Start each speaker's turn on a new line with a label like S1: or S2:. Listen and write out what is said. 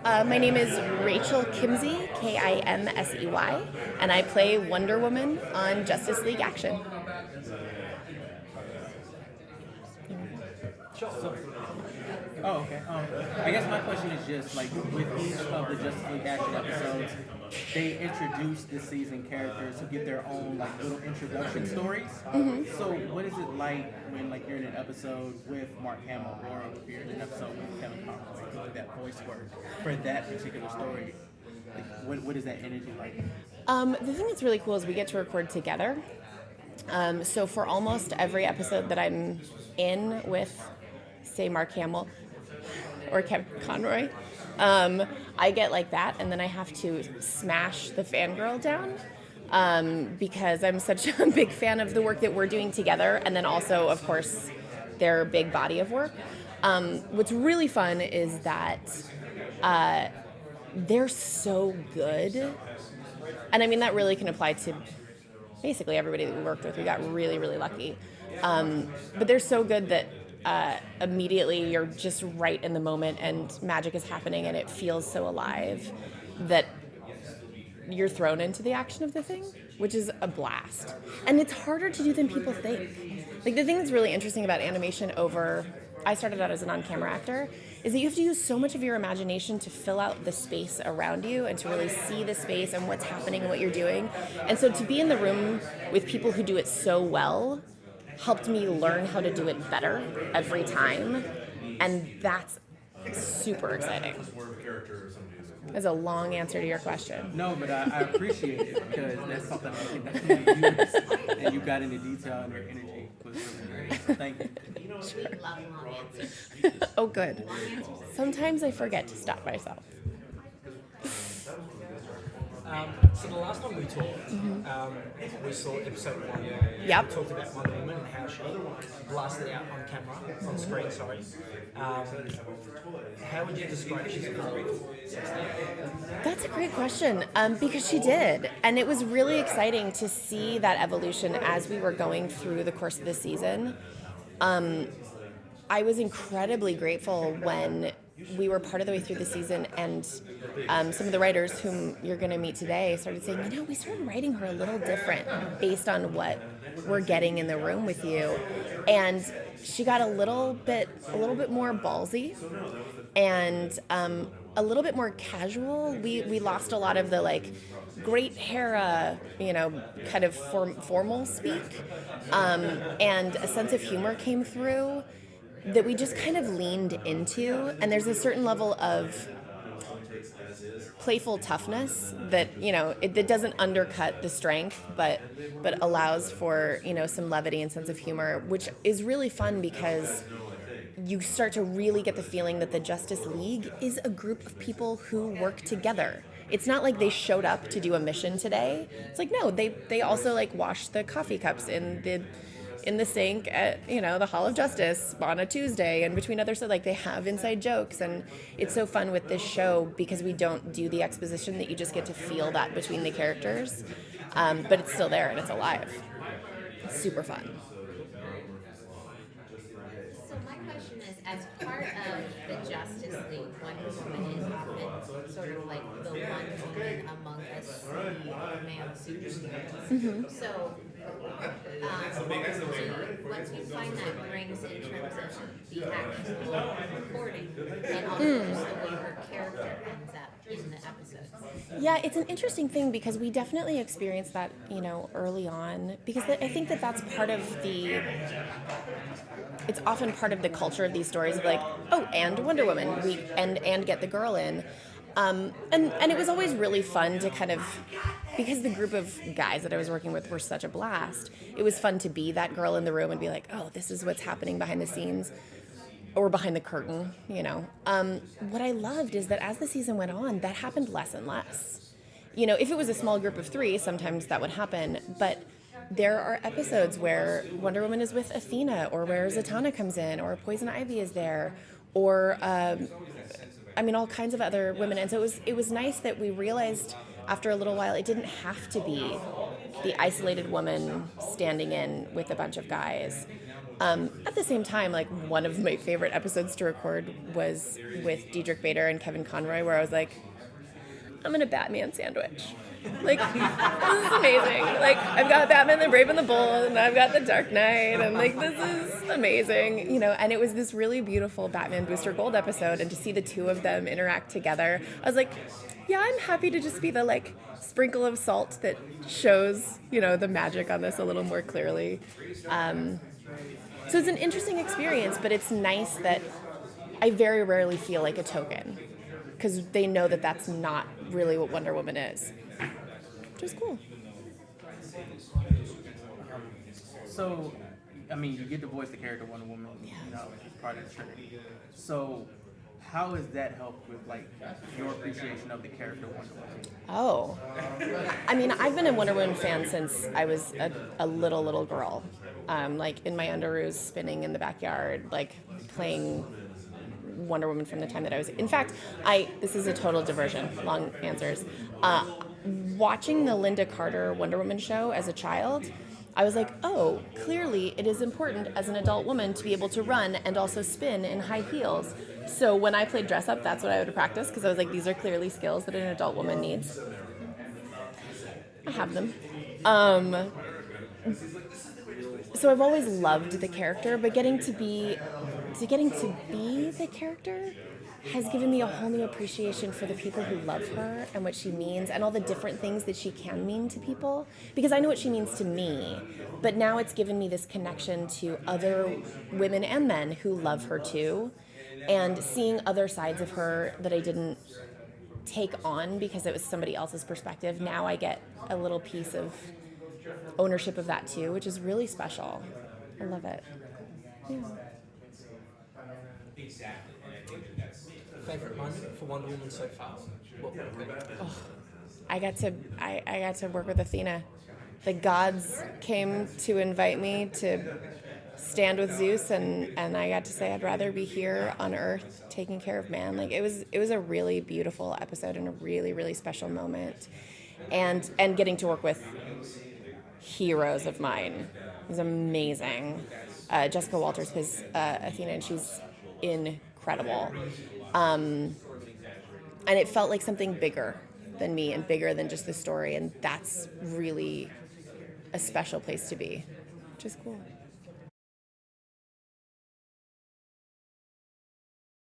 S1: My name is Rachel Kimsey, Kimsey, and I play Wonder Woman on Justice League Action.
S2: So, oh, okay. I guess my question is just like with each of the Justice League Action episodes, they introduce this season characters who get their own like little introduction stories. So, what is it like when like you're in an episode with Mark Hamill, or if you're in an episode with Kevin Conroy, doing that voice work for that particular story? Like, what is that energy like?
S1: The thing that's really cool is we get to record together. So for almost every episode that I'm in with, say, Mark Hamill or Kevin Conroy, I get like that, and then I have to smash the fangirl down because I'm such a big fan of the work that we're doing together, and then also, of course, their big body of work. What's really fun is that they're so good, and I mean that really can apply to basically everybody that we worked with. We got really, really lucky. But they're so good that immediately you're just right in the moment and magic is happening and it feels so alive that you're thrown into the action of the thing, which is a blast. And it's harder to do than people think. Like the thing that's really interesting about animation I started out as an on-camera actor, is that you have to use so much of your imagination to fill out the space around you and to really see the space and what's happening and what you're doing. And so to be in the room with people who do it so well helped me learn how to do it better every time. And that's super exciting. That's a long answer to your question.
S2: No, but I appreciate it because that's something I can definitely use, and you got into detail and your energy was really great. So thank you.
S1: Oh, good. Sometimes I forget to stop myself.
S3: So the last time we talked, we saw episode 1.
S1: Yep.
S3: We talked about Wonder Woman and how she blasted out on camera, on screen, sorry. How would you describe she's evolved since then?
S1: That's a great question, because she did. And it was really exciting to see that evolution as we were going through the course of the season. I was incredibly grateful when we were part of the way through the season and some of the writers whom you're going to meet today started saying, we started writing her a little different based on what we're getting in the room with you. And she got a little bit more ballsy and a little bit more casual. We lost a lot of the like great Hera, kind of formal speak, and a sense of humor came through that we just kind of leaned into, and there's a certain level of playful toughness that that doesn't undercut the strength, but allows for some levity and sense of humor, which is really fun because you start to really get the feeling that the Justice League is a group of people who work together. It's not like they showed up to do a mission today. It's like, no, they also like wash the coffee cups in the sink at the Hall of Justice on a Tuesday, and between other stuff, like they have inside jokes, and it's so fun with this show because we don't do the exposition that you just get to feel that between the characters, but it's still there and it's alive. It's super fun.
S4: So my question is, as part of the Justice League, Wonder Woman is often sort of like the one woman among us male superheroes. So what do you find that brings in terms of the actual recording and also just the way her character ends up in the episodes?
S1: Yeah, it's an interesting thing because we definitely experienced that, early on, because I think that that's part of it's often part of the culture of these stories of like, oh, and Wonder Woman, and get the girl in. And it was always really fun to kind of, because the group of guys that I was working with were such a blast, it was fun to be that girl in the room and be like, oh, this is what's happening behind the scenes or behind the curtain, What I loved is that as the season went on, that happened less and less. If it was a small group of 3, sometimes that would happen, but there are episodes where Wonder Woman is with Athena, or where Zatanna comes in, or Poison Ivy is there, or all kinds of other women. And so it was nice that we realized after a little while it didn't have to be the isolated woman standing in with a bunch of guys. At the same time, like one of my favorite episodes to record was with Diedrich Bader and Kevin Conroy, where I was like, I'm in a Batman sandwich. Like, this is amazing. Like, I've got Batman the Brave and the Bold, and I've got the Dark Knight, and like, this is amazing, you know. And it was this really beautiful Batman Booster Gold episode, and to see the two of them interact together, I was like, yeah, I'm happy to just be the like sprinkle of salt that shows, you know, the magic on this a little more clearly. So it's an interesting experience, but it's nice that I very rarely feel like a token, because they know that that's not really what Wonder Woman is, which is cool.
S2: So, I mean, you get to voice the character Wonder Woman, you know, as part of the Trinity. So, how has that helped with like your appreciation of the character Wonder Woman?
S1: Oh, I mean, I've been a Wonder Woman fan since I was a little girl, like in my underoos, spinning in the backyard, like playing Wonder Woman from the time that I was. In fact, this is a total diversion. Long answers. Watching the Linda Carter Wonder Woman show as a child, I was like, oh, clearly it is important as an adult woman to be able to run and also spin in high heels. So when I played dress up, that's what I would practice, because I was like, these are clearly skills that an adult woman needs. I have them. So I've always loved the character, but getting to be the character has given me a whole new appreciation for the people who love her and what she means and all the different things that she can mean to people, because I know what she means to me, but now it's given me this connection to other women and men who love her too, and seeing other sides of her that I didn't take on because it was somebody else's perspective. Now I get a little piece of ownership of that too, which is really special. I love it. Yeah.
S3: Favorite moment for Wonder Woman so far? What would it be?
S1: Oh, I got to work with Athena. The gods came to invite me to stand with Zeus, and I got to say I'd rather be here on Earth taking care of man. Like, it was a really beautiful episode and a really, really special moment, and getting to work with heroes of mine was amazing. Jessica Walters plays Athena, and she's incredible. And it felt like something bigger than me and bigger than just the story, and that's really a special place to be, which is cool.